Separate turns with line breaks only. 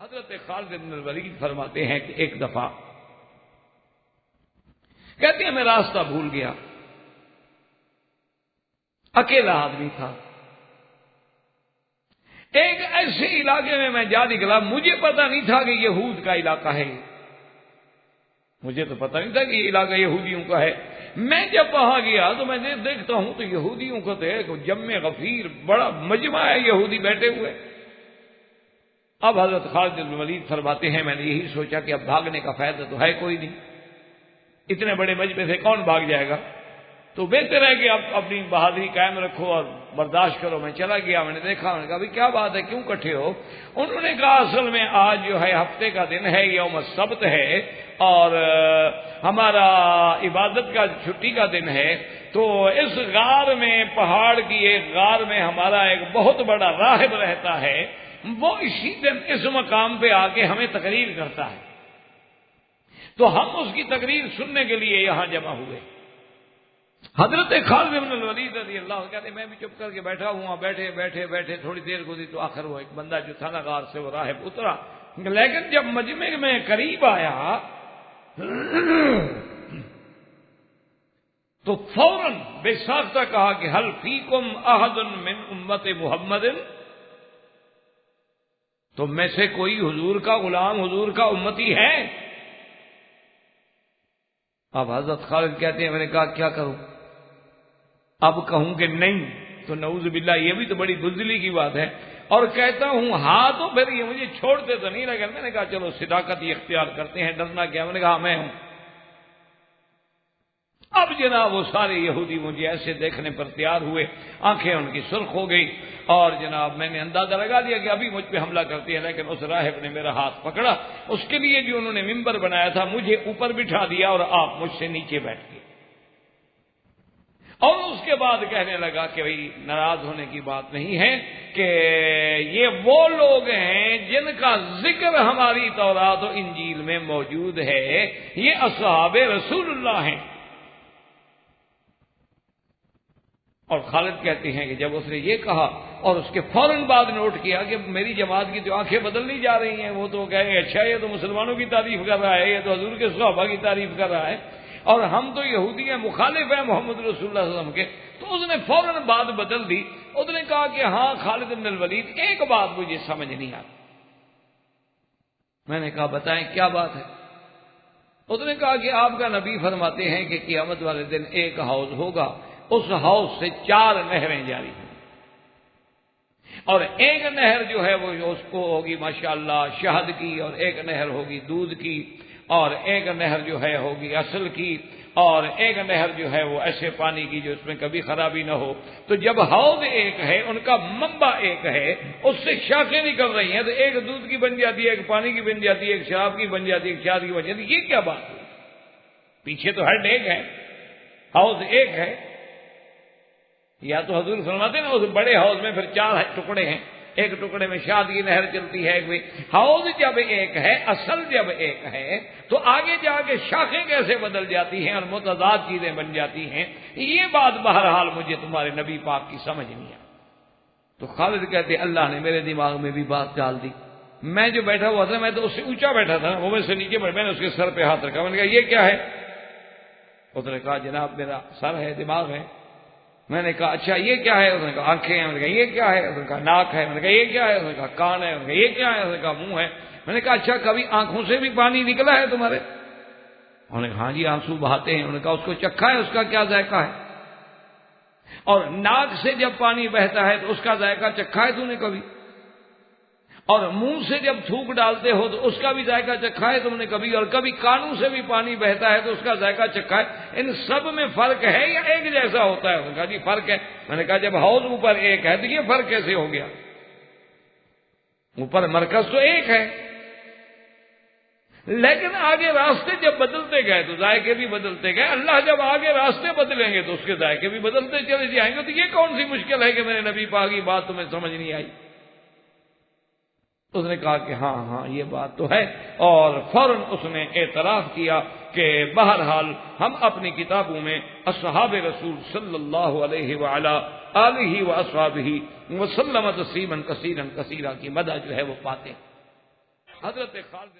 حضرت خالد بن الولید فرماتے ہیں کہ ایک دفعہ کہتے ہیں میں راستہ بھول گیا، اکیلا آدمی تھا، ایک ایسے علاقے میں جا نکلا، مجھے پتا نہیں تھا کہ یہود کا علاقہ ہے، مجھے تو پتا نہیں تھا کہ یہ علاقہ یہودیوں کا ہے۔ میں جب وہاں گیا تو میں دیکھتا ہوں تو یہودیوں کا تو ایک جمع غفیر بڑا مجمع ہے، یہودی بیٹھے ہوئے۔ اب حضرت خالد بن ولید فرماتے ہیں میں نے یہی سوچا کہ اب بھاگنے کا فائدہ تو ہے کوئی نہیں، اتنے بڑے مجمع سے کون بھاگ جائے گا، تو بہتر ہے کہ اب اپنی بہادری قائم رکھو اور برداشت کرو۔ میں چلا گیا، میں نے دیکھا، میں نے کہا بھائی کیا بات ہے، کیوں اکٹھے ہو؟ انہوں نے کہا اصل میں آج جو ہے ہفتے کا دن ہے، یوم السبت ہے اور ہمارا عبادت کا چھٹی کا دن ہے، تو اس غار میں، پہاڑ کی ایک غار میں ہمارا ایک بہت بڑا راہب رہتا ہے، وہ اسی دن اس مقام پہ آ کے ہمیں تقریر کرتا ہے، تو ہم اس کی تقریر سننے کے لیے یہاں جمع ہوئے۔ حضرت خالد بن الولید رضی اللہ عنہ کہتے ہیں میں بھی چپ کر کے بیٹھا ہوں، بیٹھے بیٹھے بیٹھے تھوڑی دیر گزری تو آخر وہ ایک بندہ جو تھا نا غار سے، وہ راہب اترا، لیکن جب مجمع میں قریب آیا تو فوراً بے ساختہ کہا کہ هل فیکم احد من امت محمد، تم میں سے کوئی حضور کا غلام، حضور کا امتی ہے؟ اب حضرت خالد کہتے ہیں میں نے کہا کیا کروں، اب کہوں کہ نہیں تو نعوذ باللہ یہ بھی تو بڑی بزدلی کی بات ہے، اور کہتا ہوں ہاں تو پھر یہ مجھے چھوڑتے تو نہیں، لیکن میں نے کہا چلو صداقت ہی اختیار کرتے ہیں، ڈرنا کیا۔ میں نے کہا میں ہوں۔ اب جناب وہ سارے یہودی مجھے ایسے دیکھنے پر تیار ہوئے، آنکھیں ان کی سرخ ہو گئی، اور جناب میں نے اندازہ لگا لیا کہ ابھی مجھ پہ حملہ کرتی ہے، لیکن اس راہب نے میرا ہاتھ پکڑا، اس کے لیے جو انہوں نے ممبر بنایا تھا مجھے اوپر بٹھا دیا اور آپ مجھ سے نیچے بیٹھ گئے، اور اس کے بعد کہنے لگا کہ بھئی ناراض ہونے کی بات نہیں ہے کہ یہ وہ لوگ ہیں جن کا ذکر ہماری تورات و انجیل میں موجود ہے، یہ اصحاب رسول اللہ ہیں۔ اور خالد کہتے ہیں کہ جب اس نے یہ کہا اور اس کے فوراً بعد نوٹ کیا کہ میری جماعت کی جو آنکھیں بدلنی جا رہی ہیں، وہ تو کہیں گے اچھا یہ تو مسلمانوں کی تعریف کر رہا ہے، یہ تو حضور کے صحابہ کی تعریف کر رہا ہے، اور ہم تو یہودی ہیں، مخالف ہیں محمد رسول اللہ صلی اللہ علیہ وسلم کے، تو اس نے فوراً بات بدل دی۔ اس نے کہا کہ ہاں خالد بن الولید ایک بات مجھے سمجھ نہیں آتی۔ میں نے کہا بتائیں کیا بات ہے؟ اس نے کہا کہ آپ کا نبی فرماتے ہیں کہ قیامت والے دن ایک حوض ہوگا، اس حوض سے 4 نہریں جاری ہیں، اور ایک نہر جو ہے وہ اس کو ہوگی ماشاءاللہ شہد کی، اور ایک نہر ہوگی دودھ کی، اور ایک نہر جو ہے ہوگی اصل کی، اور ایک نہر جو ہے وہ ایسے پانی کی جو اس میں کبھی خرابی نہ ہو۔ تو جب حوض ایک ہے، ان کا منبع ایک ہے، اس سے شاخیں نکل رہی ہیں، تو ایک دودھ کی بن جاتی ہے، ایک پانی کی بن جاتی ہے، ایک شراب کی بن جاتی ہے، ایک شہد کی بن جاتی ہے۔ یہ کیا بات ہے؟ پیچھے تو ہیڈ ایک ہے، حوض ایک ہے، یا تو حضور فرماتے ہیں نا اس بڑے حوض میں پھر 4 ٹکڑے ہیں، ایک ٹکڑے میں شاد کی نہر چلتی ہے، حوض جب ایک ہے، اصل جب ایک ہے، تو آگے جا کے شاخیں کیسے بدل جاتی ہیں اور متضاد چیزیں بن جاتی ہیں؟ یہ بات بہرحال مجھے تمہارے نبی پاک کی سمجھ نہیں آئی۔ تو خالد کہتے اللہ نے میرے دماغ میں بھی بات ڈال دی۔ میں جو بیٹھا ہوا تھا، میں تو اس سے اونچا بیٹھا تھا، وہ میں سے نیچے بیٹھا، میں نے اس کے سر پہ ہاتھ رکھا، میں نے کہا یہ کیا ہے؟ اس نے کہا جناب میرا سر ہے، دماغ ہے۔ میں نے کہا اچھا یہ کیا ہے؟ اس نے کہا آنکھیں ہیں۔ میں نے کہا یہ کیا ہے؟ اس نے کہا ناک ہے۔ میں نے کہا یہ کیا ہے؟ اس نے کہا کان ہے۔ میں نے کہا یہ کیا ہے؟ اس نے کہا منہ ہے۔ میں نے کہا اچھا کبھی آنکھوں سے بھی پانی نکلا ہے تمہارے؟ انہوں نے کہا ہاں جی آنسو بہاتے ہیں۔ انہوں نے کہا اس کو چکھا ہے، اس کا کیا ذائقہ ہے؟ اور ناک سے جب پانی بہتا ہے تو اس کا ذائقہ چکھا ہے تو نے کبھی؟ اور منہ سے جب تھوک ڈالتے ہو تو اس کا بھی ذائقہ چکھا ہے تم نے کبھی؟ اور کبھی کانوں سے بھی پانی بہتا ہے تو اس کا ذائقہ چکھا ہے؟ ان سب میں فرق ہے یا ایک جیسا ہوتا ہے؟ انہوں نے کہا جی فرق ہے۔ میں نے کہا جب حوض اوپر ایک ہے تو یہ فرق کیسے ہو گیا؟ اوپر مرکز تو ایک ہے، لیکن آگے راستے جب بدلتے گئے تو ذائقے بھی بدلتے گئے۔ اللہ جب آگے راستے بدلیں گے تو اس کے ذائقے بھی بدلتے چلے جائیں گے۔ تو یہ کون سی مشکل ہے کہ میرے نبی پاک کی بات تمہیں سمجھ نہیں آئی؟ اس نے کہا کہ ہاں یہ بات تو ہے، اور فوراً اس نے اعتراف کیا کہ بہرحال ہم اپنی کتابوں میں اصحاب رسول صلی اللہ علیہ وعلی آلہ واصحابہ وسلم تسلیما کثیرا کثیرا کی مدح جو ہے وہ پاتے ہیں۔ حضرت خالد